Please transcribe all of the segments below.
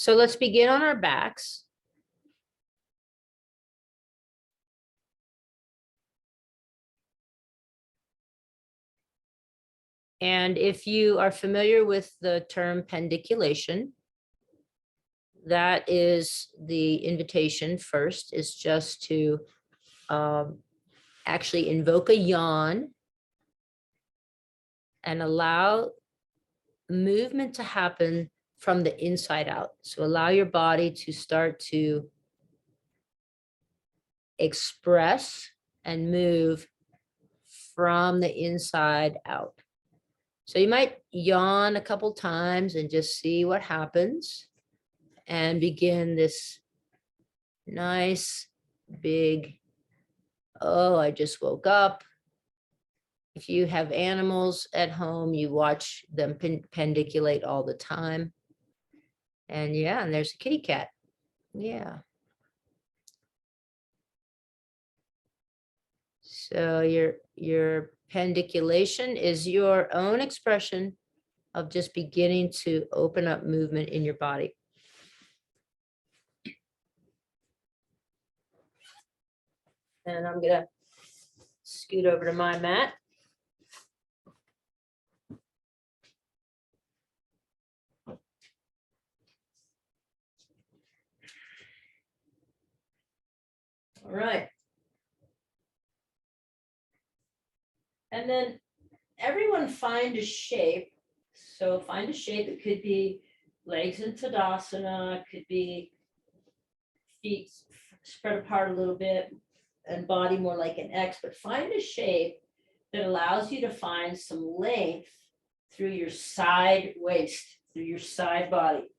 So let's begin on our backs. And if you are familiar with the term pendiculation, that is the invitation first, is just to actually invoke a yawn and allow movement to happen from the inside out. So allow your body to start to express and move from the inside out. So you might yawn a couple times and just see what happens and begin this nice big, oh, I just woke up. If you have animals at home, you watch them pendiculate all the time. And yeah, and there's a kitty cat. Yeah. So your pendiculation is your own expression of just beginning to open up movement in your body. And I'm gonna scoot over to my mat. All right. And then everyone find a shape. So find a shape. It could be legs in Tadasana, it could be feet spread apart a little bit and body more like an X, but find a shape that allows you to find some length through your side waist, through your side body.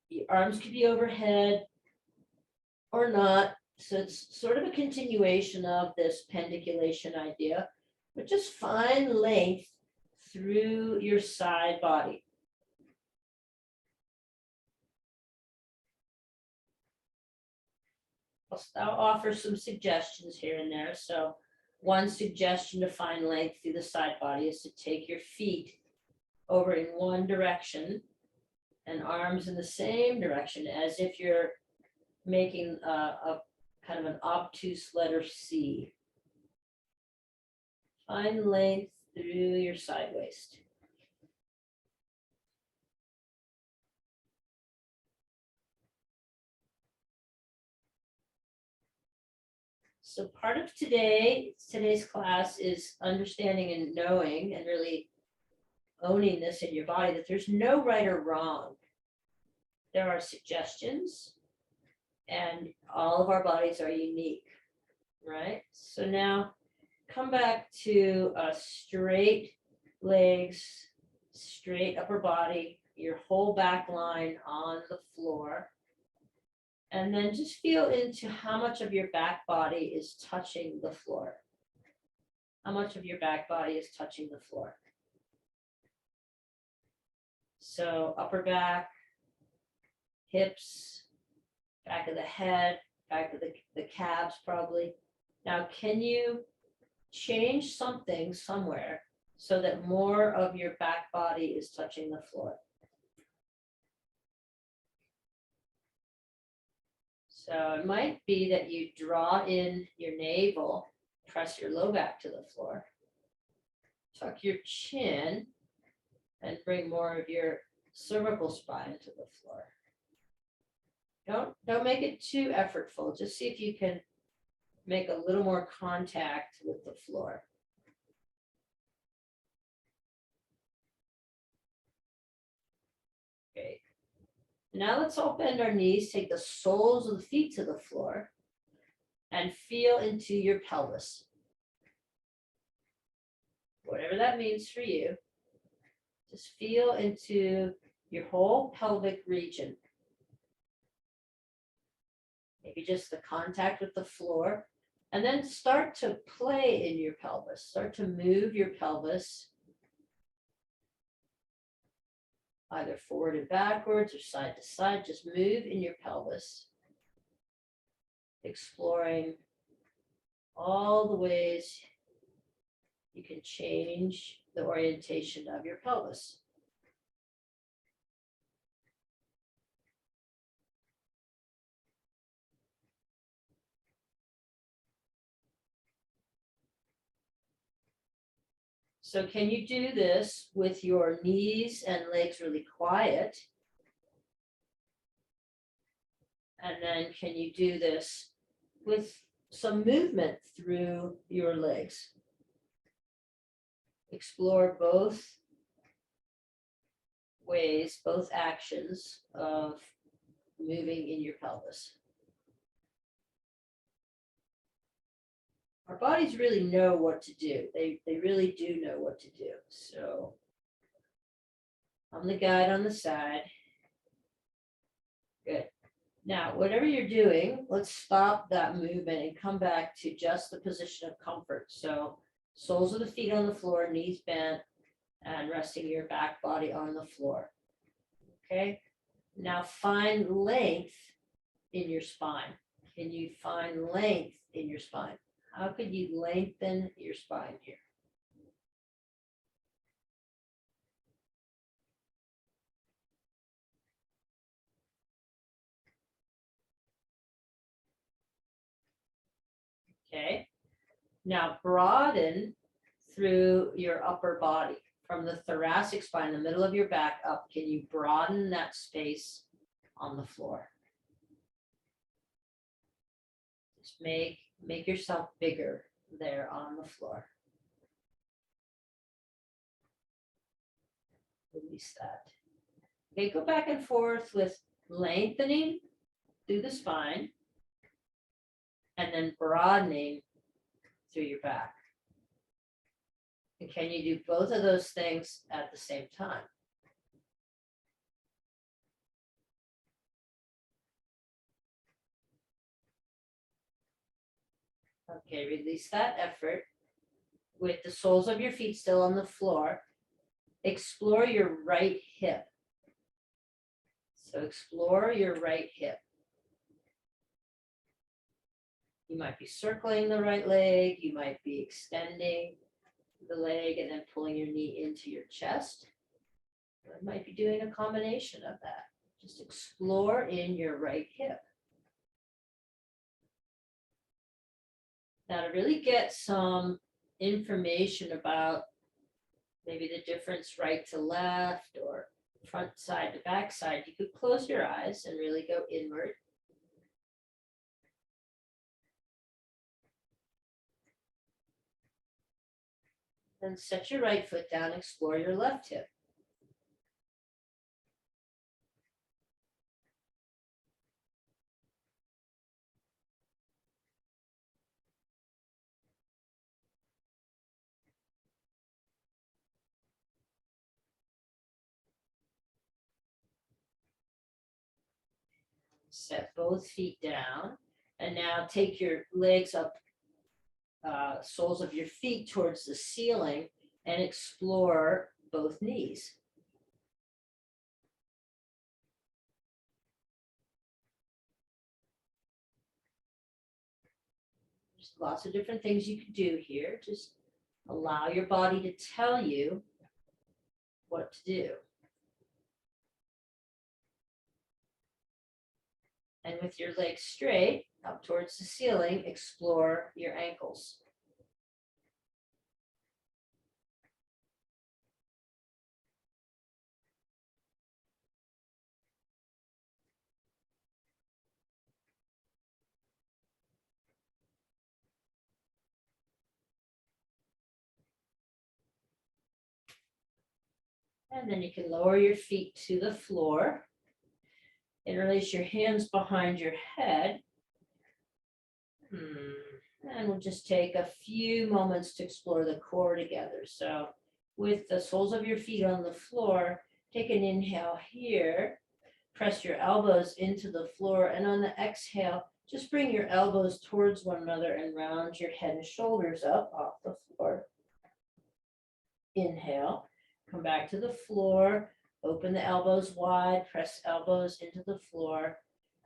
Your arms could be overhead or not. So it's sort of a continuation of this pendiculation idea, but just find length through your side body. I'll offer some suggestions here and there. So one suggestion to find length through the side body is to take your feet over in one direction and arms in the same direction, as if you're making a kind of an obtuse letter C. Find length through your side waist. So part of today's class is understanding and knowing and really owning this in your body, that there's no right or wrong. There are suggestions, and all of our bodies are unique, right? So now come back to straight legs, straight upper body, your whole back line on the floor. And then just feel into how much of your back body is touching the floor. How much of your back body is touching the floor? So upper back, hips, back of the head, back of the calves probably. Now, can you change something somewhere so that more of your back body is touching the floor? So it might be that you draw in your navel, press your low back to the floor, tuck your chin, and bring more of your cervical spine to the floor. Don't make it too effortful. Just see if you can make a little more contact with the floor. Okay. Now let's all bend our knees, take the soles of the feet to the floor, and feel into your pelvis. Whatever that means for you, just feel into your whole pelvic region. Maybe just the contact with the floor, and then start to play in your pelvis. Start to move your pelvis either forward and backwards or side to side. Just move in your pelvis, exploring all the ways you can change the orientation of your pelvis. So can you do this with your knees and legs really quiet? And then can you do this with some movement through your legs? Explore both ways, both actions of moving in your pelvis. Our bodies really know what to do. They really do know what to do. So I'm the guide on the side. Good. Now, whatever you're doing, let's stop that movement and come back to just the position of comfort. So soles of the feet on the floor, knees bent, and resting your back body on the floor. Okay. Now find length in your spine. Can you find length in your spine? How could you lengthen your spine here? Okay. Now broaden through your upper body from the thoracic spine, the middle of your back up. Can you broaden that space on the floor? Just make yourself bigger there on the floor. Release that. Okay, go back and forth with lengthening through the spine and then broadening through your back. And can you do both of those things at the same time? Okay, release that effort. With the soles of your feet still on the floor, explore your right hip. So explore your right hip. You might be circling the right leg, you might be extending the leg and then pulling your knee into your chest. You might be doing a combination of that. Just explore in your right hip. Now to really get some information about maybe the difference right to left or front side to back side, you could close your eyes and really go inward. Then set your right foot down, explore your left hip. Set both feet down. And now take your legs up, soles of your feet towards the ceiling and explore both knees. There's lots of different things you can do here. Just allow your body to tell you what to do. And with your legs straight up towards the ceiling, explore your ankles. And then you can lower your feet to the floor and release your hands behind your head. And we'll just take a few moments to explore the core together. So with the soles of your feet on the floor, take an inhale here, press your elbows into the floor, and on the exhale, just bring your elbows towards one another and round your head and shoulders up off the floor. Inhale, come back to the floor, open the elbows wide, press elbows into the floor.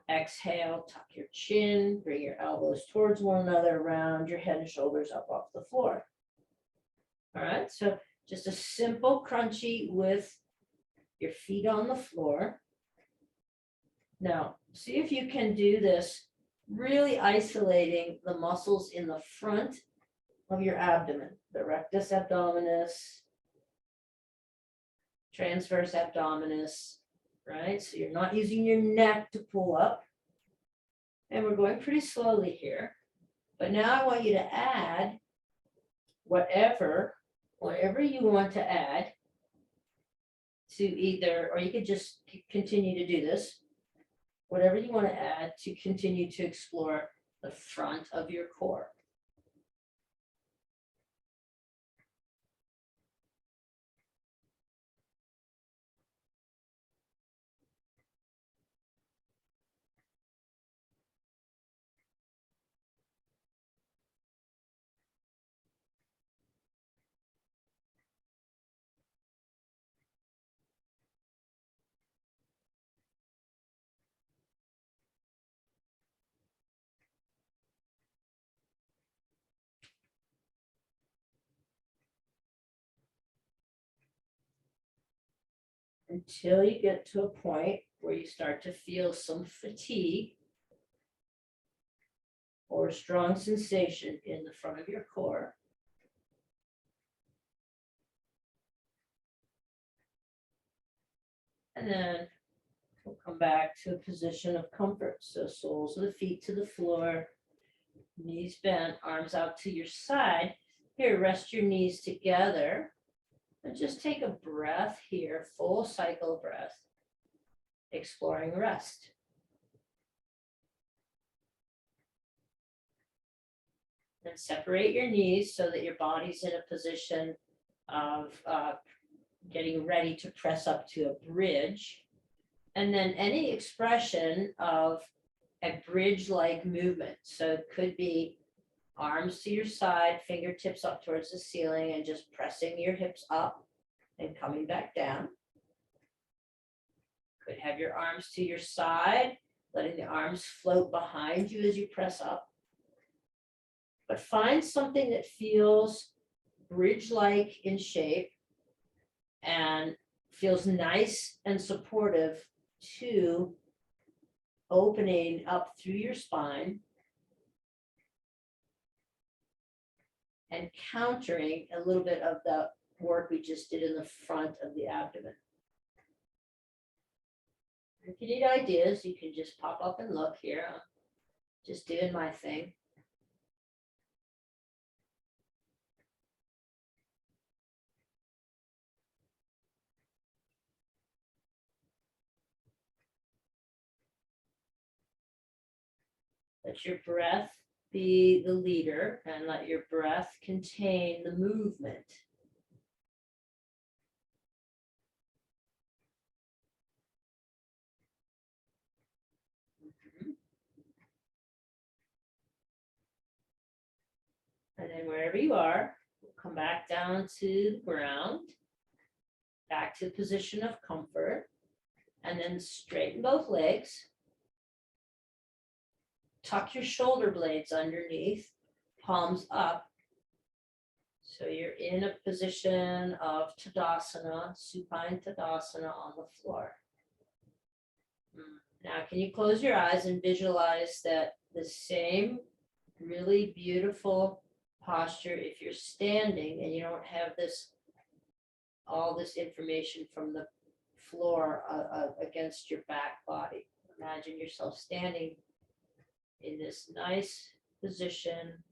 Exhale, tuck your chin, bring your elbows towards one another, round your head and shoulders up off the floor. All right, so just a simple crunchy with your feet on the floor. Now, see if you can do this really isolating the muscles in the front of your abdomen, the rectus abdominis, transverse abdominis, right? So you're not using your neck to pull up. And we're going pretty slowly here. But now I want you to add whatever you want to add to either, or you could just continue to do this, whatever you want to add to continue to explore the front of your core. Until you get to a point where you start to feel some fatigue or a strong sensation in the front of your core. And then we'll come back to a position of comfort. So soles of the feet to the floor, knees bent, arms out to your side. Here, rest your knees together. And just take a breath here, full cycle breath, exploring rest. Then separate your knees so that your body's in a position of getting ready to press up to a bridge. And then any expression of a bridge-like movement. So it could be arms to your side, fingertips up towards the ceiling, and just pressing your hips up and coming back down. Could have your arms to your side, letting the arms float behind you as you press up. But find something that feels bridge-like in shape and feels nice and supportive to opening up through your spine and countering a little bit of the work we just did in the front of the abdomen. If you need ideas, you can just pop up and look here. I'm just doing my thing. Let your breath be the leader and let your breath contain the movement. And then wherever you are, we'll come back down to the ground, back to the position of comfort, and then straighten both legs. Tuck your shoulder blades underneath, palms up. So you're in a position of Tadasana, supine Tadasana on the floor. Now, can you close your eyes and visualize that the same really beautiful posture, if you're standing and you don't have all this information from the floor against your back body. Imagine yourself standing in this nice position.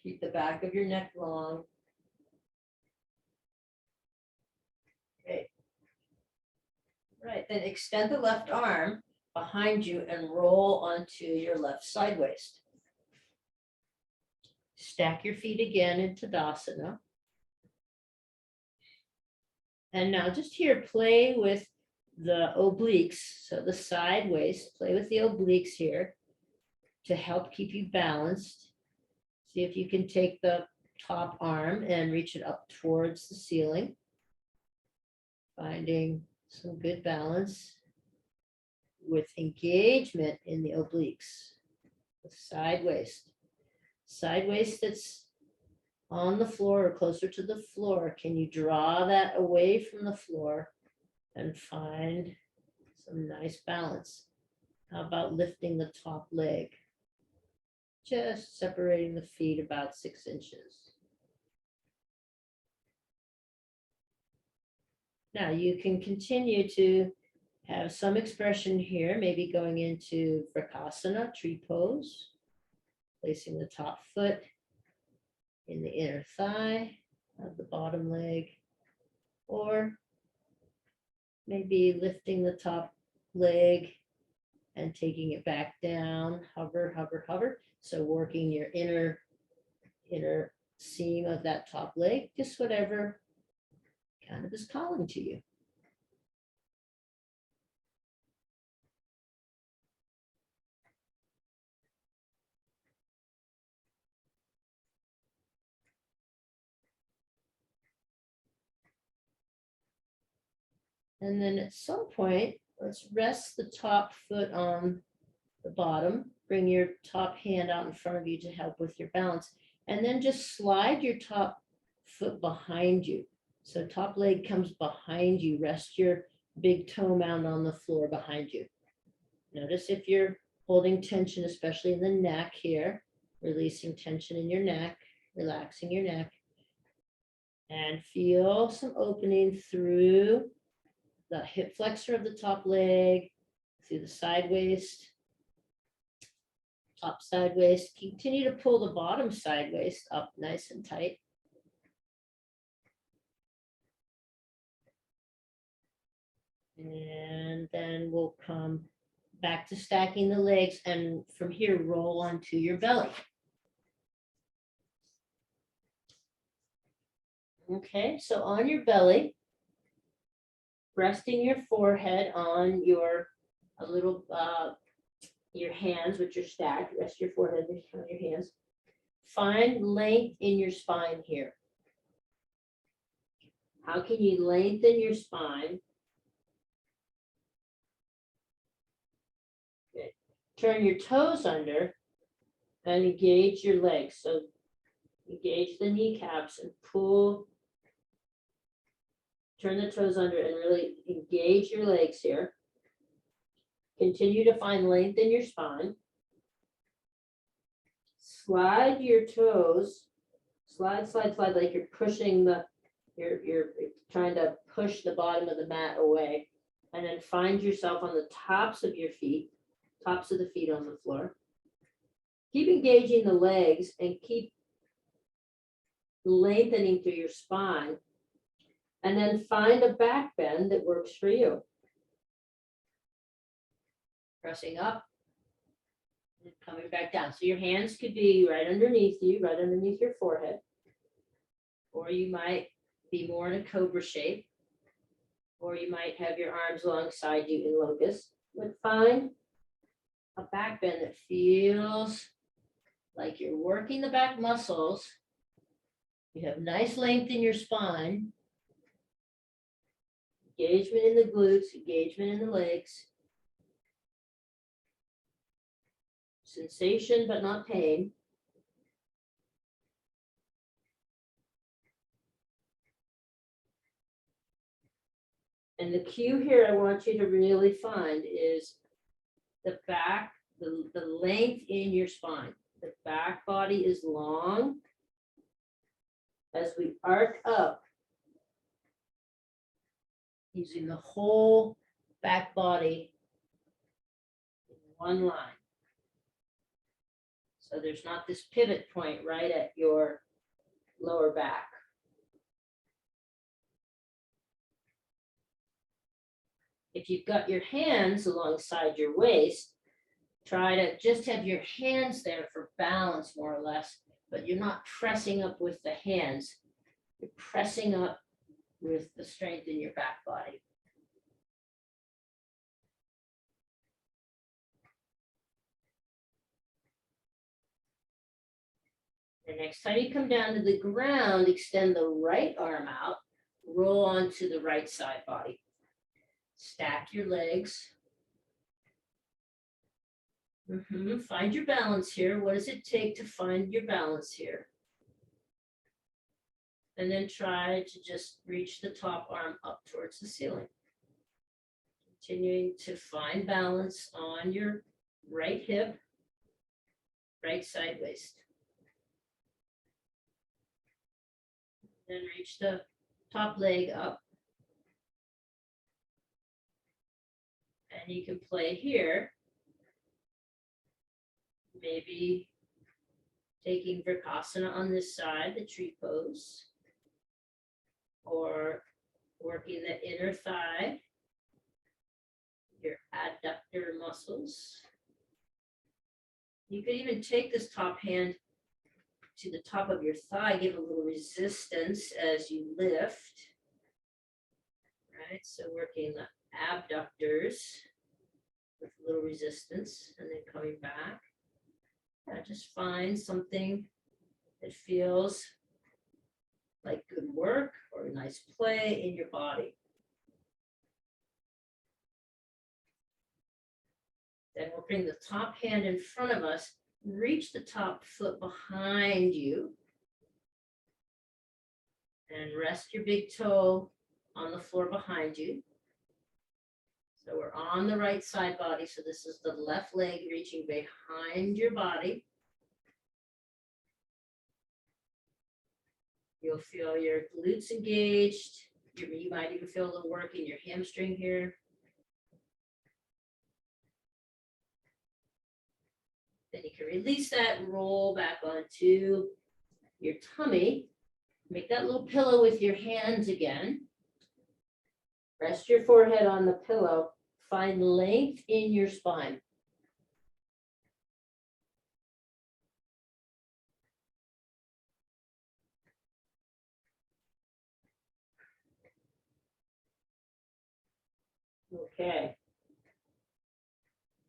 Keep the back of your neck long. Okay. Right, then extend the left arm behind you and roll onto your left side waist. Stack your feet again in Tadasana. And now just here, play with the obliques. So the side waist, play with the obliques here to help keep you balanced. See if you can take the top arm and reach it up towards the ceiling. Finding some good balance with engagement in the obliques. The side waist. Side waist that's on the floor or closer to the floor. Can you draw that away from the floor and find some nice balance? How about lifting the top leg? Just separating the feet about 6 inches. Now you can continue to have some expression here, maybe going into Vrksasana, tree pose, placing the top foot in the inner thigh of the bottom leg, or maybe lifting the top leg and taking it back down, hover, hover, hover. So working your inner seam of that top leg, just whatever kind of is calling to you. And then at some point, let's rest the top foot on the bottom. Bring your top hand out in front of you to help with your balance. And then just slide your top foot behind you. So top leg comes behind you. Rest your big toe mound on the floor behind you. Notice if you're holding tension, especially in the neck here, releasing tension in your neck, relaxing your neck. And feel some opening through the hip flexor of the top leg, through the side waist, top side waist. Continue to pull the bottom side waist up nice and tight. And then we'll come back to stacking the legs, and from here, roll onto your belly. Okay, so on your belly, resting your forehead on your hands, which are stacked. Rest your forehead on your hands. Find length in your spine here. How can you lengthen your spine? Good. Turn your toes under and engage your legs. So engage the kneecaps and pull. Turn the toes under and really engage your legs here. Continue to find length in your spine. Slide your toes. Slide, slide, slide, like you're pushing you're trying to push the bottom of the mat away. And then find yourself on the tops of your feet, tops of the feet on the floor. Keep engaging the legs and keep lengthening through your spine. And then find a back bend that works for you. Pressing up and coming back down. So your hands could be right underneath you, right underneath your forehead. Or you might be more in a cobra shape. Or you might have your arms alongside you in locust. But find a back bend that feels like you're working the back muscles. You have nice length in your spine. Engagement in the glutes, engagement in the legs. Sensation, but not pain. And the cue here I want you to really find is the back, the length in your spine. The back body is long. As we arc up, using the whole back body in one line. So there's not this pivot point right at your lower back. If you've got your hands alongside your waist, try to just have your hands there for balance more or less, but you're not pressing up with the hands. You're pressing up with the strength in your back body. The next time you come down to the ground, extend the right arm out, roll onto the right side body. Stack your legs. Find your balance here. What does it take to find your balance here? And then try to just reach the top arm up towards the ceiling. Continuing to find balance on your right hip, right side waist. Then reach the top leg up And you can play here. Maybe taking Vrksasana on this side, the tree pose, or working the inner thigh, your adductor muscles. You could even take this top hand to the top of your thigh, give a little resistance as you lift. Right, so working the abductors with a little resistance and then coming back. Just find something that feels like good work or a nice play in your body. Then we'll bring the top hand in front of us, reach the top foot behind you, and rest your big toe on the floor behind you. So we're on the right side body. So this is the left leg reaching behind your body. You'll feel your glutes engaged. You might even feel a little work in your hamstring here. Then you can release that and roll back onto your tummy. Make that little pillow with your hands again. Rest your forehead on the pillow. Find length in your spine. Okay.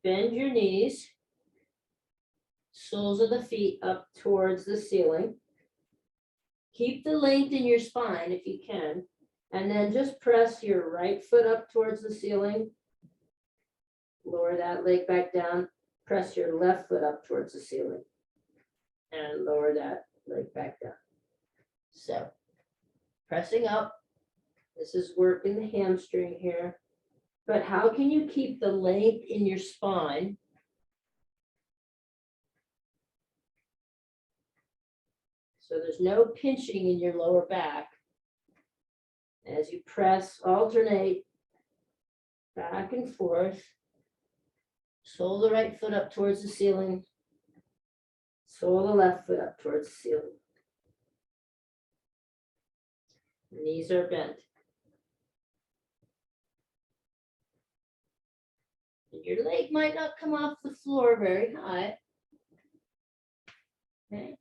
Bend your knees. Soles of the feet up towards the ceiling. Keep the length in your spine if you can. And then just press your right foot up towards the ceiling. Lower that leg back down. Press your left foot up towards the ceiling. And lower that leg back down. So, pressing up. This is working the hamstring here. But how can you keep the length in your spine? So there's no pinching in your lower back. As you press, alternate back and forth. Sole the right foot up towards the ceiling. Sole the left foot up towards the ceiling. Knees are bent. And your leg might not come off the floor very high. Okay,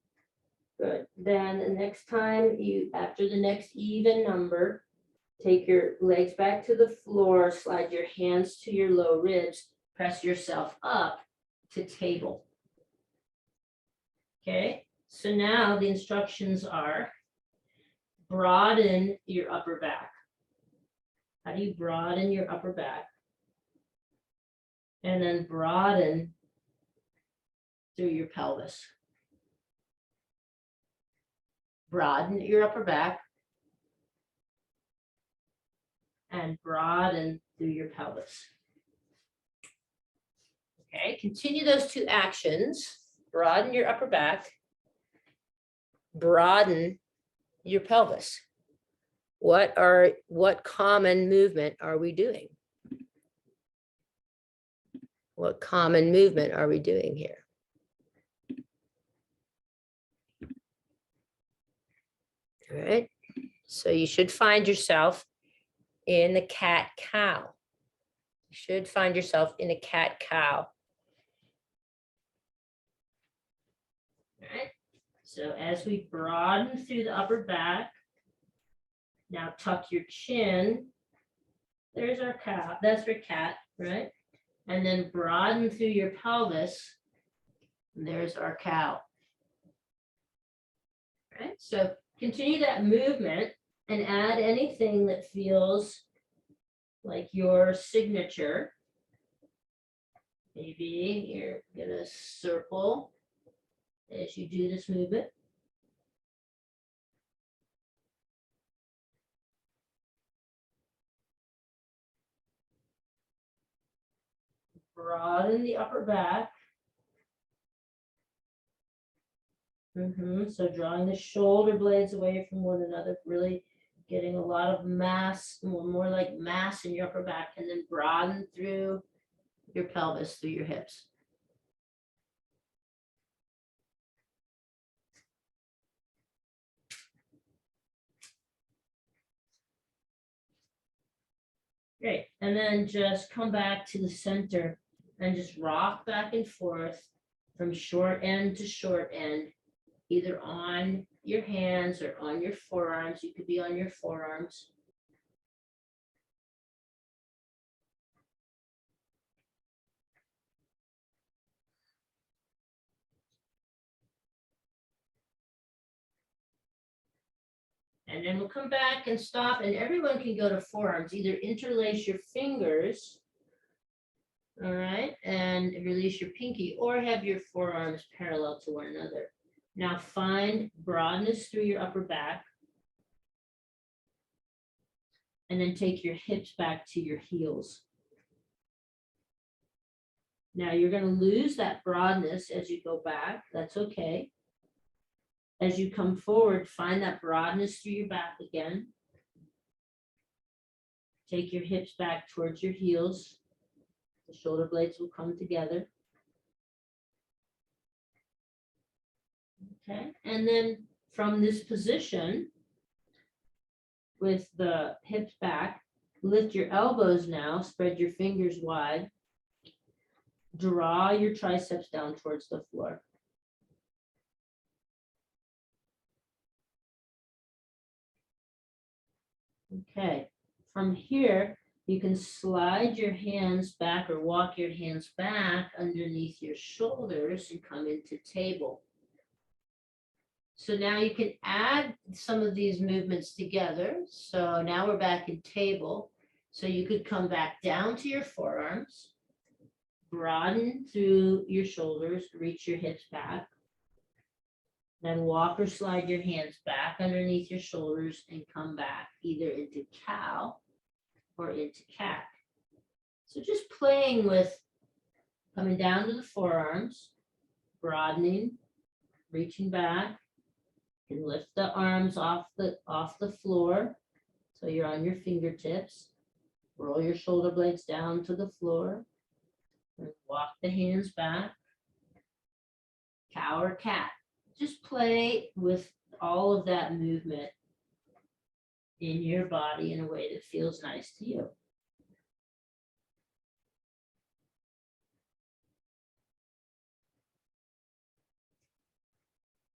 good. Then the next time after the next even number, take your legs back to the floor, slide your hands to your low ribs, press yourself up to table. Okay, so now the instructions are broaden your upper back. How do you broaden your upper back? And then broaden through your pelvis. Broaden your upper back and broaden through your pelvis. Okay, continue those two actions. Broaden your upper back, broaden your pelvis. What common movement are we doing? What common movement are we doing here? All right, so you should find yourself in the cat-cow. You should find yourself in a cat-cow. All right, so as we broaden through the upper back, now tuck your chin. There's our cow, that's our cat, right? And then broaden through your pelvis. And there's our cow. All right, so continue that movement and add anything that feels like your signature. Maybe you're gonna circle as you do this movement. Broaden the upper back. So drawing the shoulder blades away from one another, really getting a lot of mass, more like mass in your upper back, and then broaden through your pelvis through your hips. Great, and then just come back to the center and just rock back and forth from short end to short end, either on your hands or on your forearms. You could be on your forearms. And then we'll come back and stop, and everyone can go to forearms. Either interlace your fingers, all right, and release your pinky, or have your forearms parallel to one another. Now find broadness through your upper back, and then take your hips back to your heels. Now you're going to lose that broadness as you go back. That's okay. As you come forward, find that broadness through your back again. Take your hips back towards your heels. The shoulder blades will come together. Okay, and then from this position, with the hips back, lift your elbows now, spread your fingers wide. Draw your triceps down towards the floor. Okay, from here, you can slide your hands back or walk your hands back underneath your shoulders and come into table. So now you can add some of these movements together. So now we're back in table. So you could come back down to your forearms, broaden through your shoulders, reach your hips back. Then walk or slide your hands back underneath your shoulders and come back either into cow or into cat. So just playing with coming down to the forearms, broadening, reaching back, and lift the arms off the floor. So you're on your fingertips. Roll your shoulder blades down to the floor. And walk the hands back. Cow or cat. Just play with all of that movement in your body in a way that feels nice to you.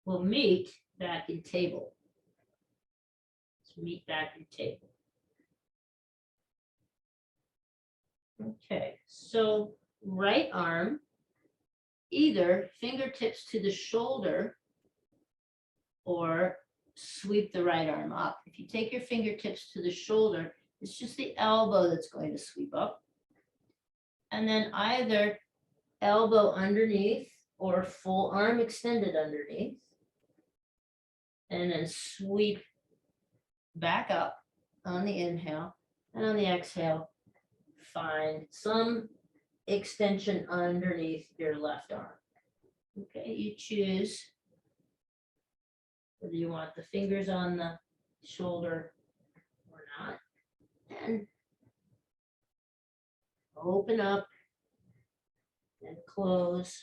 We'll meet back in table. Let's meet back in table. Okay, so right arm, either fingertips to the shoulder or sweep the right arm up. If you take your fingertips to the shoulder, it's just the elbow that's going to sweep up. And then either elbow underneath or full arm extended underneath. And then sweep back up on the inhale, and on the exhale, find some extension underneath your left arm. Okay, you choose whether you want the fingers on the shoulder or not. And open up and close.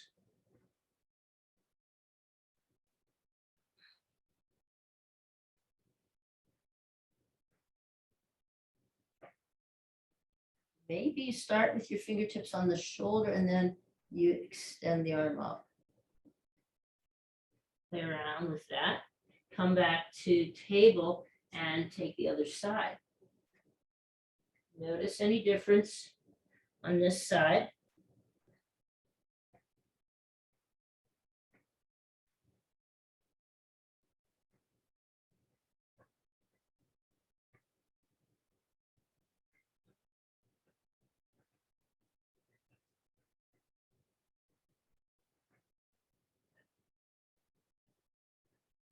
Maybe you start with your fingertips on the shoulder and then you extend the arm up. Play around with that. Come back to table and take the other side. Notice any difference on this side.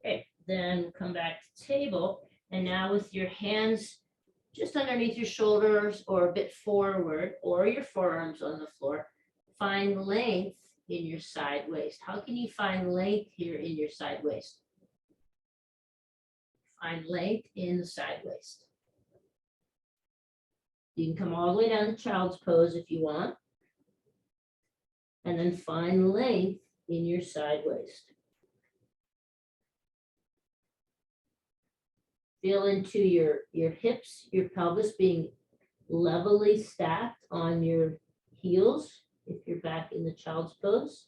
Okay, then come back to table, and now with your hands just underneath your shoulders or a bit forward, or your forearms on the floor, find length in your side waist. How can you find length here in your side waist? Find length in the side waist. You can come all the way down to child's pose if you want. And then find length in your side waist. Feel into your hips, your pelvis being levelly stacked on your heels if you're back in the child's pose.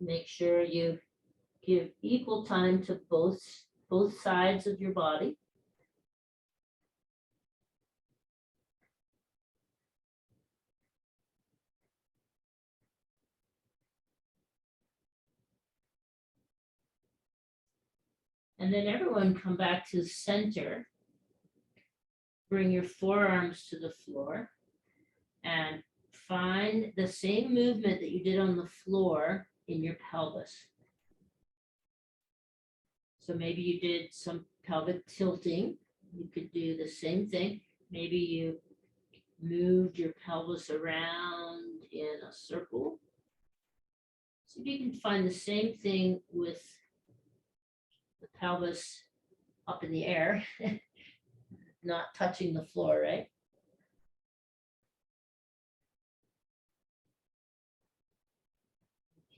Make sure you give equal time to both sides of your body. And then everyone come back to the center. Bring your forearms to the floor and find the same movement that you did on the floor in your pelvis. So maybe you did some pelvic tilting. You could do the same thing. Maybe you moved your pelvis around in a circle. See if you can find the same thing with the pelvis up in the air, not touching the floor, right?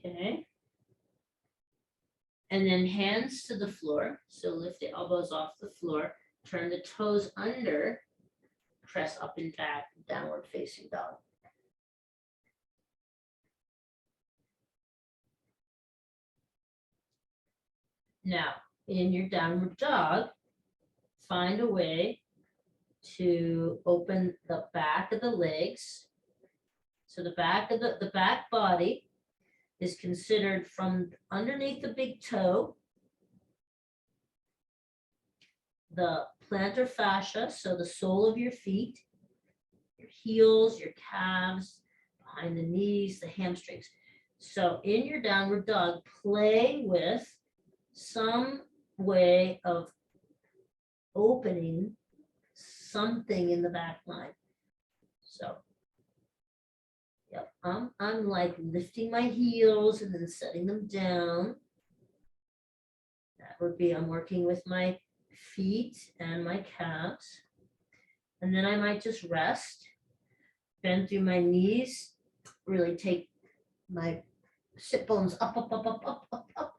Okay. And then hands to the floor. So lift the elbows off the floor, turn the toes under, press up and back, downward facing dog. Now, in your downward dog, find a way to open the back of the legs. So the back of the back body is considered from underneath the big toe, the plantar fascia, so the sole of your feet, your heels, your calves, behind the knees, the hamstrings. So in your downward dog, play with some way of opening something in the back line. So, yep, I'm like lifting my heels and then setting them down. That would be, I'm working with my feet and my calves. And then I might just rest, bend through my knees, really take my sit bones up,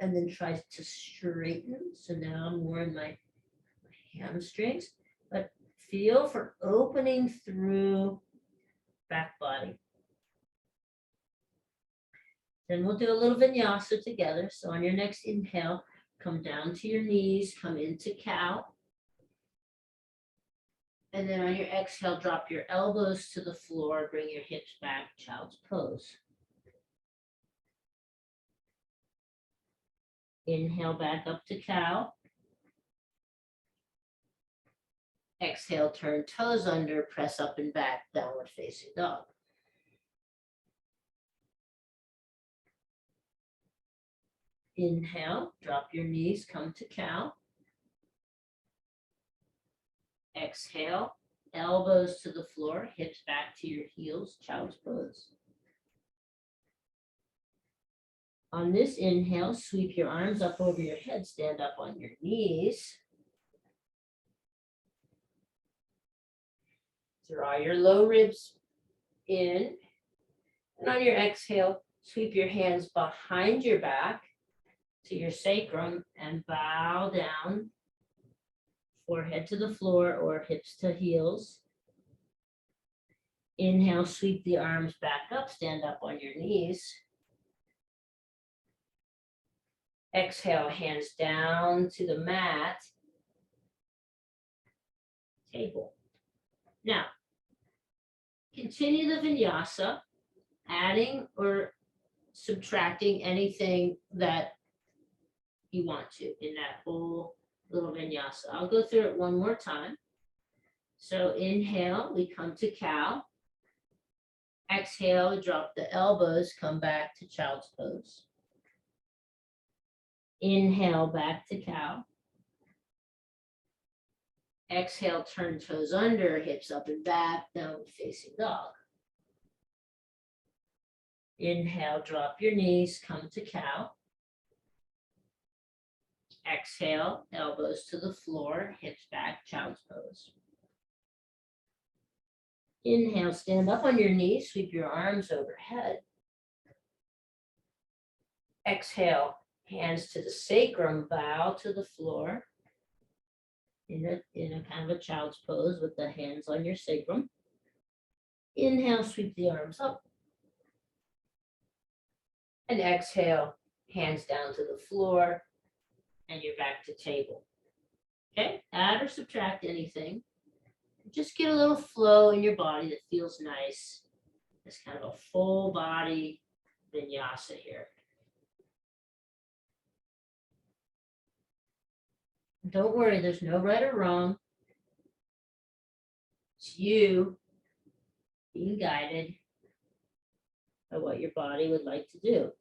and then try to straighten. So now I'm more in my hamstrings, but feel for opening through back body. Then we'll do a little vinyasa together. So on your next inhale, come down to your knees, come into cow. And then on your exhale, drop your elbows to the floor, bring your hips back, child's pose. Inhale back up to cow. Exhale, turn toes under, press up and back, downward facing dog. Inhale, drop your knees, come to cow. Exhale, elbows to the floor, hips back to your heels, child's pose. On this inhale, sweep your arms up over your head, stand up on your knees. Draw your low ribs in. And on your exhale, sweep your hands behind your back to your sacrum and bow down, forehead to the floor or hips to heels. Inhale, sweep the arms back up, stand up on your knees. Exhale, hands down to the mat, table. Now, continue the vinyasa, adding or subtracting anything that you want to in that whole little vinyasa. I'll go through it one more time. So inhale, we come to cow. Exhale, drop the elbows, come back to child's pose. Inhale, back to cow. Exhale, turn toes under, hips up and back, downward facing dog. Inhale, drop your knees, come to cow. Exhale, elbows to the floor, hips back, child's pose. Inhale, stand up on your knees, sweep your arms overhead. Exhale, hands to the sacrum, bow to the floor. In a kind of a child's pose with the hands on your sacrum. Inhale, sweep the arms up. And exhale, hands down to the floor, and you're back to table. Okay, add or subtract anything. Just get a little flow in your body that feels nice. It's kind of a full body vinyasa here. Don't worry, there's no right or wrong. It's you being guided by what your body would like to do.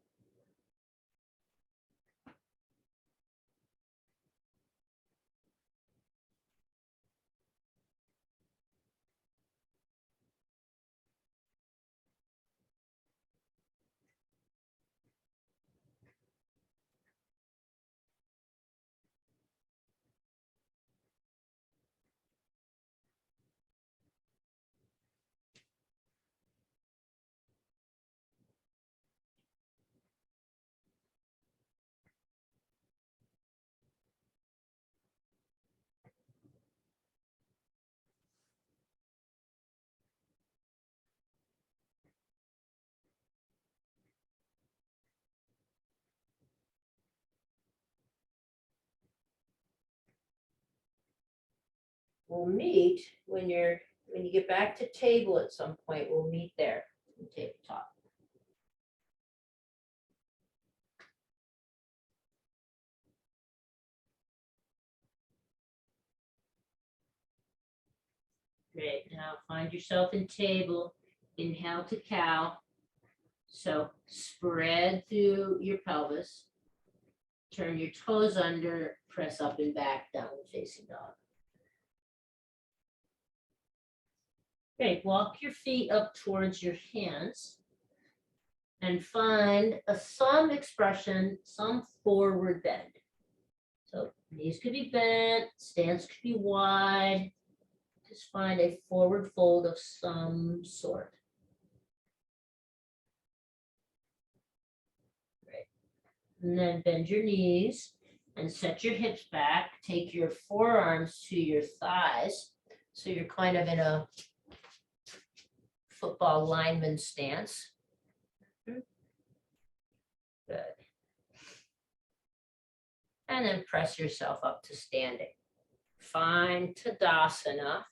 We'll meet when you get back to table at some point, we'll meet there on tabletop. Great, now find yourself in table, inhale to cow. So spread through your pelvis, turn your toes under, press up and back, downward facing dog. Great, walk your feet up towards your hands and find some expression, some forward bend. So knees could be bent, stance could be wide. Just find a forward fold of some sort. Great. And then bend your knees and set your hips back. Take your forearms to your thighs. So you're kind of in a football lineman stance. Good. And then press yourself up to standing. Find Tadasana.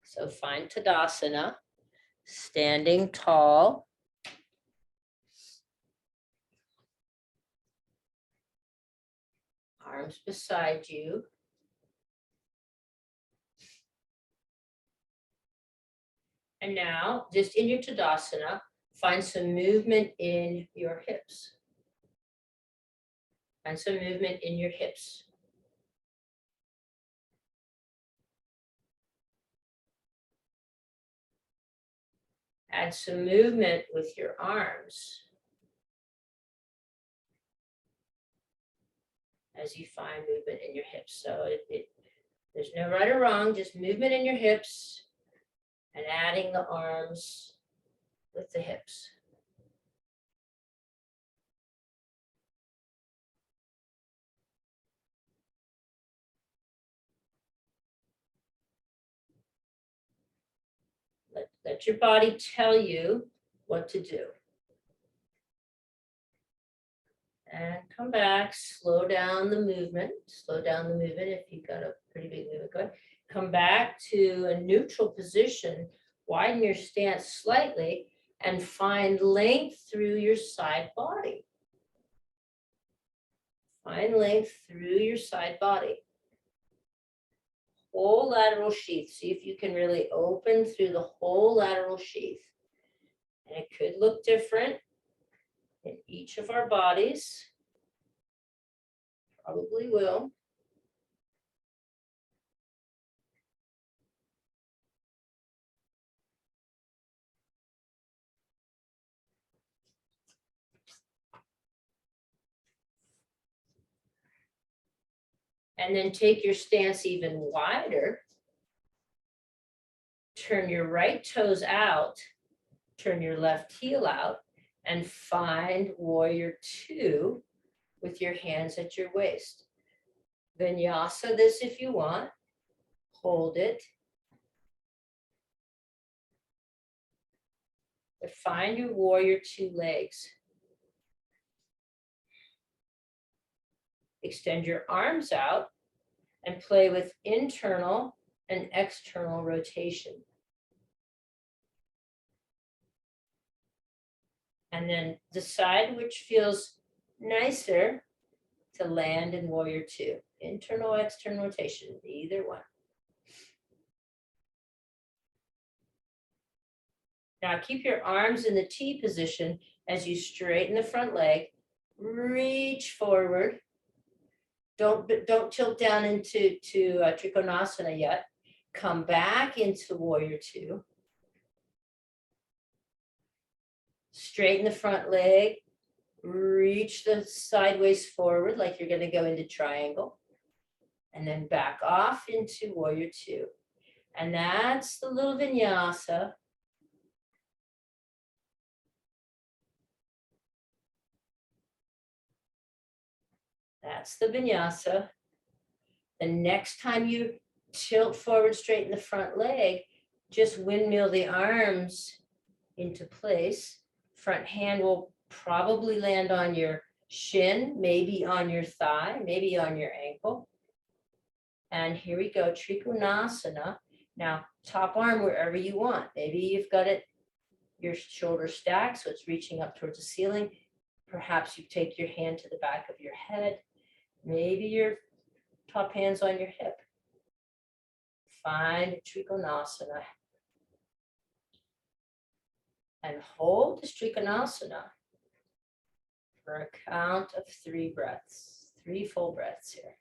So find Tadasana, standing tall. Arms beside you. And now, just in your Tadasana, find some movement in your hips. Find some movement in your hips. Add some movement with your arms as you find movement in your hips. So there's no right or wrong, just movement in your hips and adding the arms with the hips. Let your body tell you what to do. And come back, slow down the movement. Slow down the movement if you've got a pretty big movement going. Come back to a neutral position, widen your stance slightly, and find length through your side body. Find length through your side body. Whole lateral sheath. See if you can really open through the whole lateral sheath. And it could look different in each of our bodies. Probably will. And then take your stance even wider. Turn your right toes out, turn your left heel out, and find warrior two with your hands at your waist. Vinyasa this if you want. Hold it. But find your warrior two legs. Extend your arms out and play with internal and external rotation. And then decide which feels nicer to land in warrior two. Internal, external rotation, either one. Now keep your arms in the T position as you straighten the front leg. Reach forward. Don't tilt down into Trikonasana yet. Come back into warrior two. Straighten the front leg. Reach the sideways forward like you're going to go into triangle. And then back off into warrior two. And that's the little vinyasa. That's the vinyasa. The next time you tilt forward, straighten the front leg, just windmill the arms into place. Front hand will probably land on your shin, maybe on your thigh, maybe on your ankle. And here we go, Trikonasana. Now, top arm wherever you want. Maybe you've got it, your shoulder stacked, so it's reaching up towards the ceiling. Perhaps you take your hand to the back of your head. Maybe your top hand's on your hip. Find Trikonasana. And hold this Trikonasana for a count of 3 breaths, 3 full breaths here.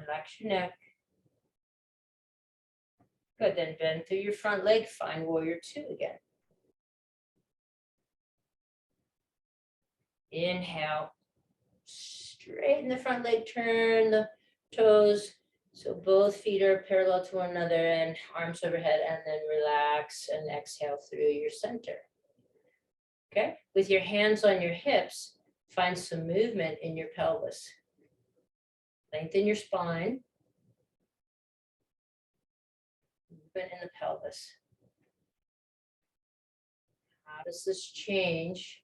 Relax your neck. Good, then bend through your front leg, find warrior two again. Inhale, straighten the front leg, turn the toes so both feet are parallel to one another and arms overhead, and then relax and exhale through your center. Okay, with your hands on your hips, find some movement in your pelvis. Lengthen your spine. Movement in the pelvis. How does this change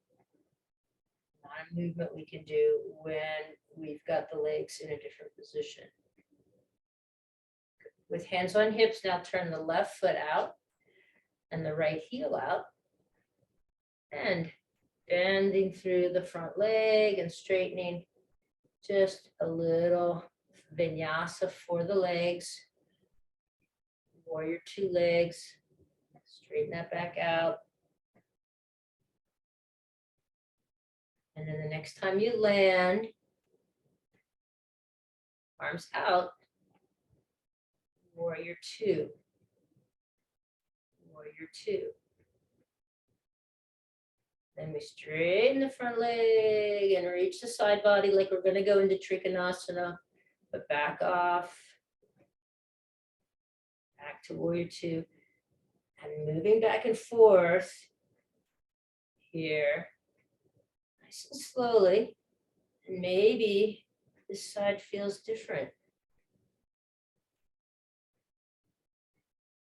the amount of movement we can do when we've got the legs in a different position? With hands on hips, now turn the left foot out and the right heel out. And bending through the front leg and straightening. Just a little vinyasa for the legs. Warrior two legs. Straighten that back out. And then the next time you land, arms out, warrior two. Warrior two. Then we straighten the front leg and reach the side body like we're going to go into Trikonasana, but back off. Back to warrior two. And moving back and forth here, nice and slowly. And maybe this side feels different.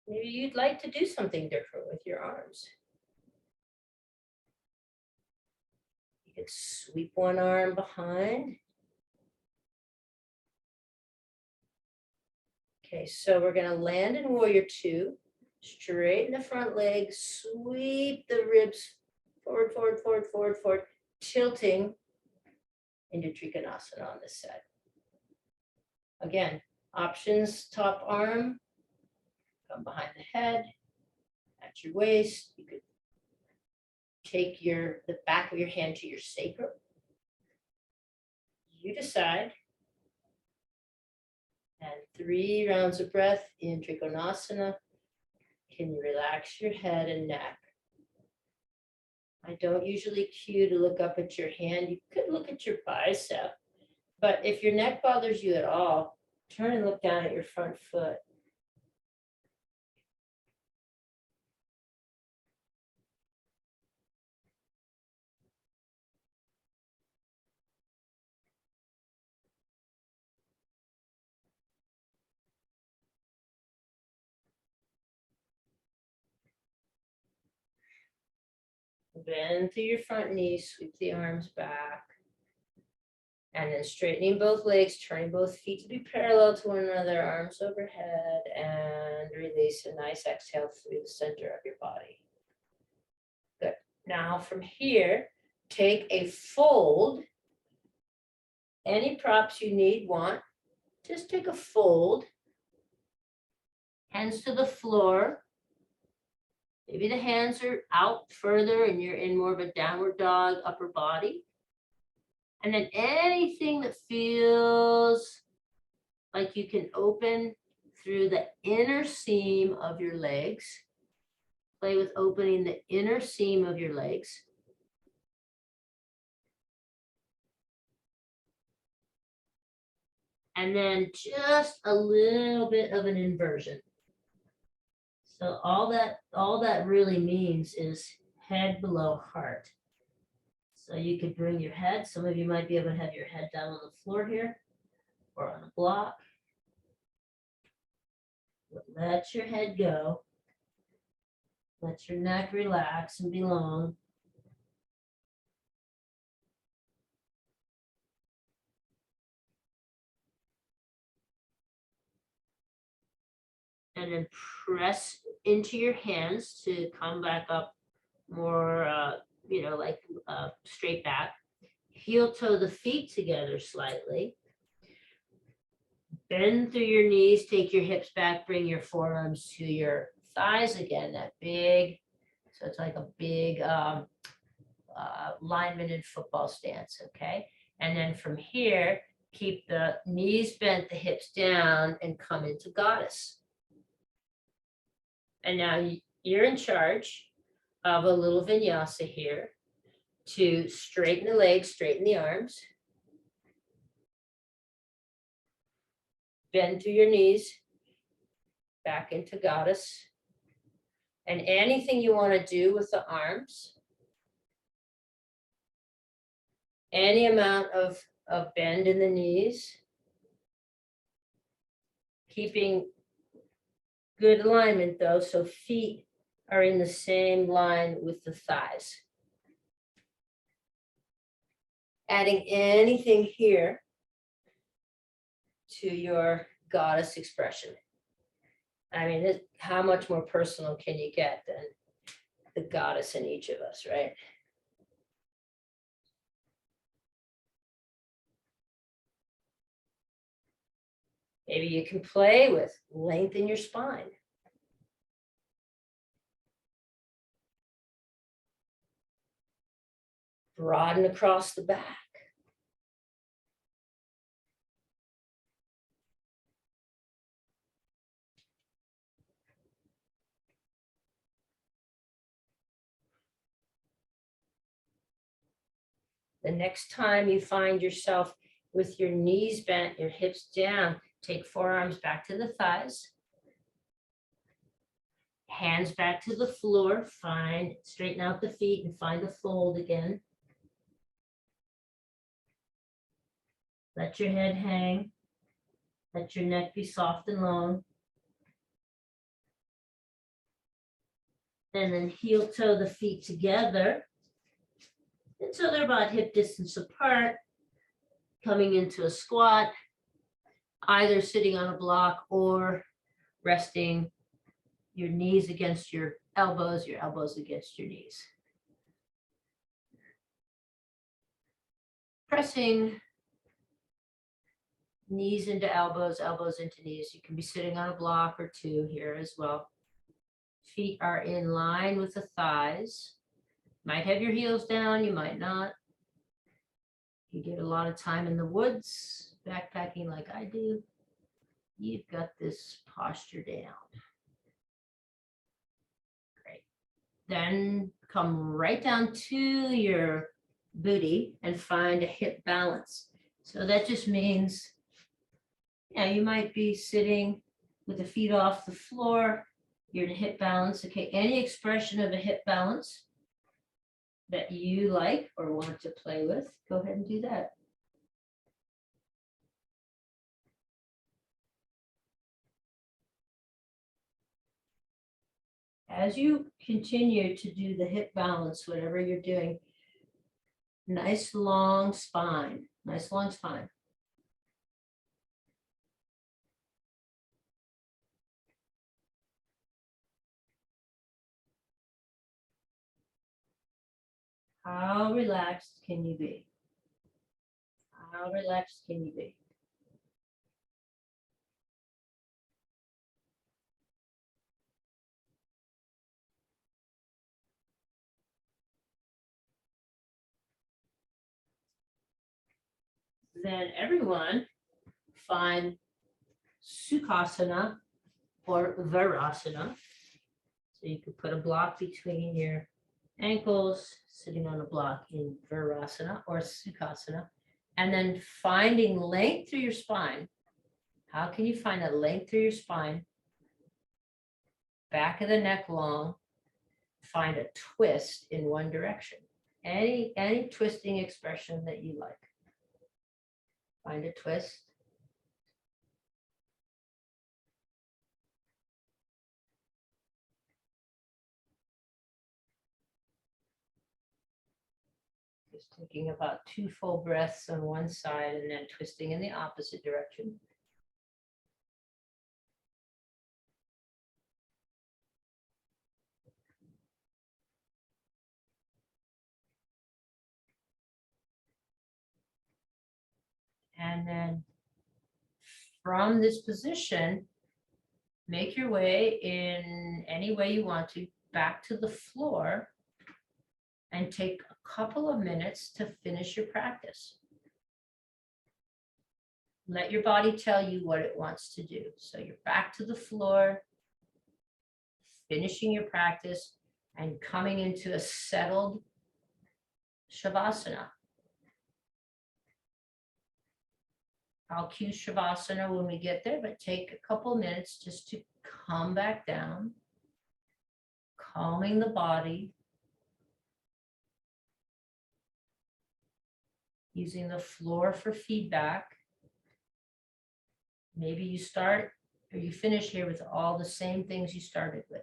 Maybe you'd like to do something different with your arms. You could sweep one arm behind. Okay, so we're going to land in warrior two. Straighten the front leg, sweep the ribs forward, forward, forward, forward, forward, tilting into Trikonasana on this side. Again, options, top arm, come behind the head, at your waist. You could take the back of your hand to your sacrum. You decide. And 3 rounds of breath in Trikonasana. Can you relax your head and neck? I don't usually cue to look up at your hand. You could look at your bicep, but if your neck bothers you at all, turn and look down at your front foot. Bend through your front knees, sweep the arms back. And then straightening both legs, turning both feet to be parallel to one another, arms overhead, and release a nice exhale through the center of your body. Good. Now from here, take a fold. Any props you need, want, just take a fold. Hands to the floor. Maybe the hands are out further and you're in more of a downward dog, upper body. And then anything that feels like you can open through the inner seam of your legs. Play with opening the inner seam of your legs. And then just a little bit of an inversion. So all that really means is head below heart. So you could bring your head. Some of you might be able to have your head down on the floor here or on a block. Let your head go. Let your neck relax and be long. And then press into your hands to come back up more, like straight back. Heel toe the feet together slightly. Bend through your knees, take your hips back, bring your forearms to your thighs again, that big, so it's like a big lineman in football stance, okay? And then from here, keep the knees bent, the hips down, and come into goddess. And now you're in charge of a little vinyasa here to straighten the legs, straighten the arms. Bend through your knees, back into goddess. And anything you want to do with the arms, any amount of bend in the knees, keeping good alignment though, so feet are in the same line with the thighs. Adding anything here to your goddess expression. I mean, how much more personal can you get than the goddess in each of us, right? Maybe you can play with lengthen your spine. Broaden across the back. The next time you find yourself with your knees bent, your hips down, take forearms back to the thighs. Hands back to the floor, straighten out the feet and find the fold again. Let your head hang. Let your neck be soft and long. And then heel toe the feet together until they're about hip distance apart, coming into a squat, either sitting on a block or resting your knees against your elbows against your knees. Pressing knees into elbows, elbows into knees. You can be sitting on a block or two here as well. Feet are in line with the thighs. Might have your heels down, you might not. You get a lot of time in the woods, backpacking like I do. you've got this posture down. Great. Then come right down to your booty and find a hip balance. So that just means, yeah, you might be sitting with the feet off the floor. You're in a hip balance. Okay, any expression of a hip balance that you like or want to play with, go ahead and do that. As you continue to do the hip balance, whatever you're doing, nice long spine, nice long spine. How relaxed can you be? How relaxed can you be? Then everyone find Sukhasana or Virasana. So you could put a block between your ankles, sitting on a block in Virasana or Sukhasana, and then finding length through your spine. How can you find a length through your spine? Back of the neck long, find a twist in one direction. Any twisting expression that you like. Find a twist. Just taking about 2 full breaths on one side and then twisting in the opposite direction. And then from this position, make your way in any way you want to back to the floor and take a couple of minutes to finish your practice. Let your body tell you what it wants to do. So you're back to the floor, finishing your practice and coming into a settled Shavasana. I'll cue Shavasana when we get there, but take a couple minutes just to come back down, calming the body, using the floor for feedback. Maybe you start or you finish here with all the same things you started with.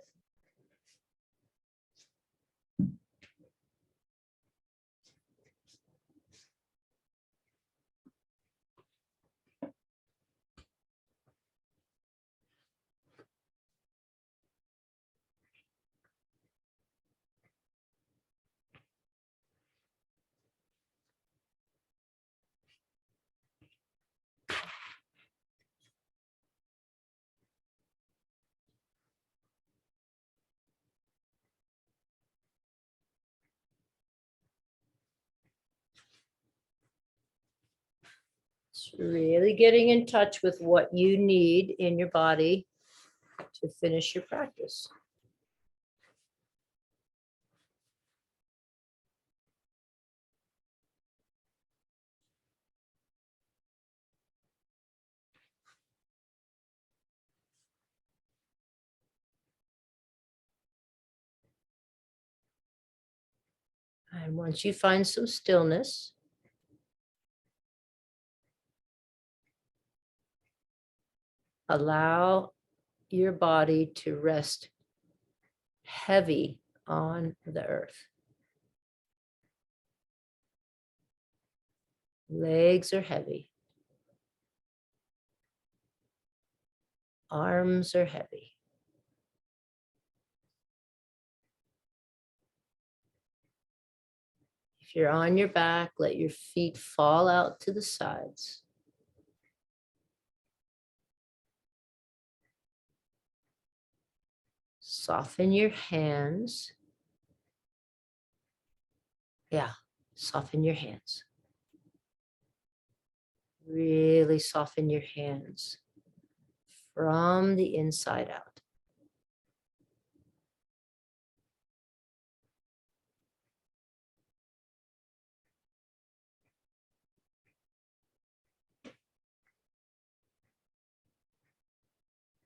It's really getting in touch with what you need in your body to finish your practice. And once you find some stillness, allow your body to rest heavy on the earth. Legs are heavy. Arms are heavy. If you're on your back, let your feet fall out to the sides. Soften your hands. Yeah, soften your hands. Really soften your hands. from the inside out.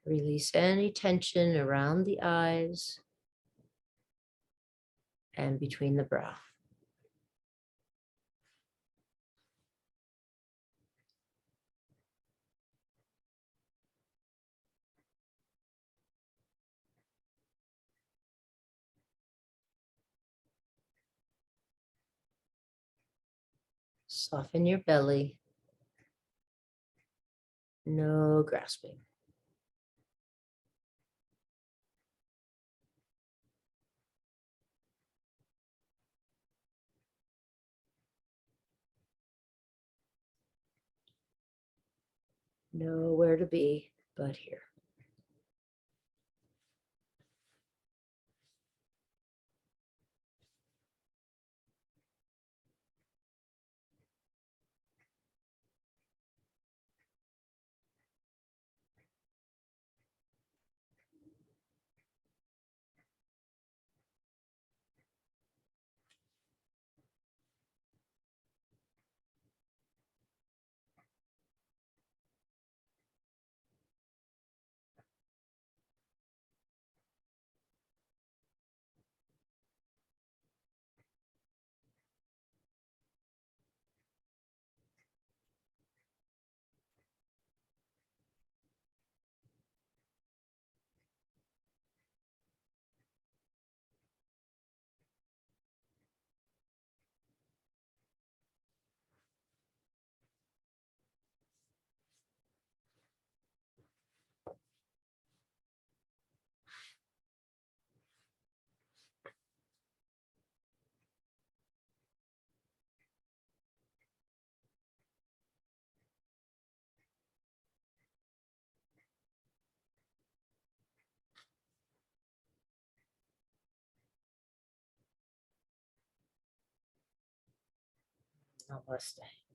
Release any tension around the eyes and between the brow. Soften your belly. No grasping. Nowhere to be but here. Namaste.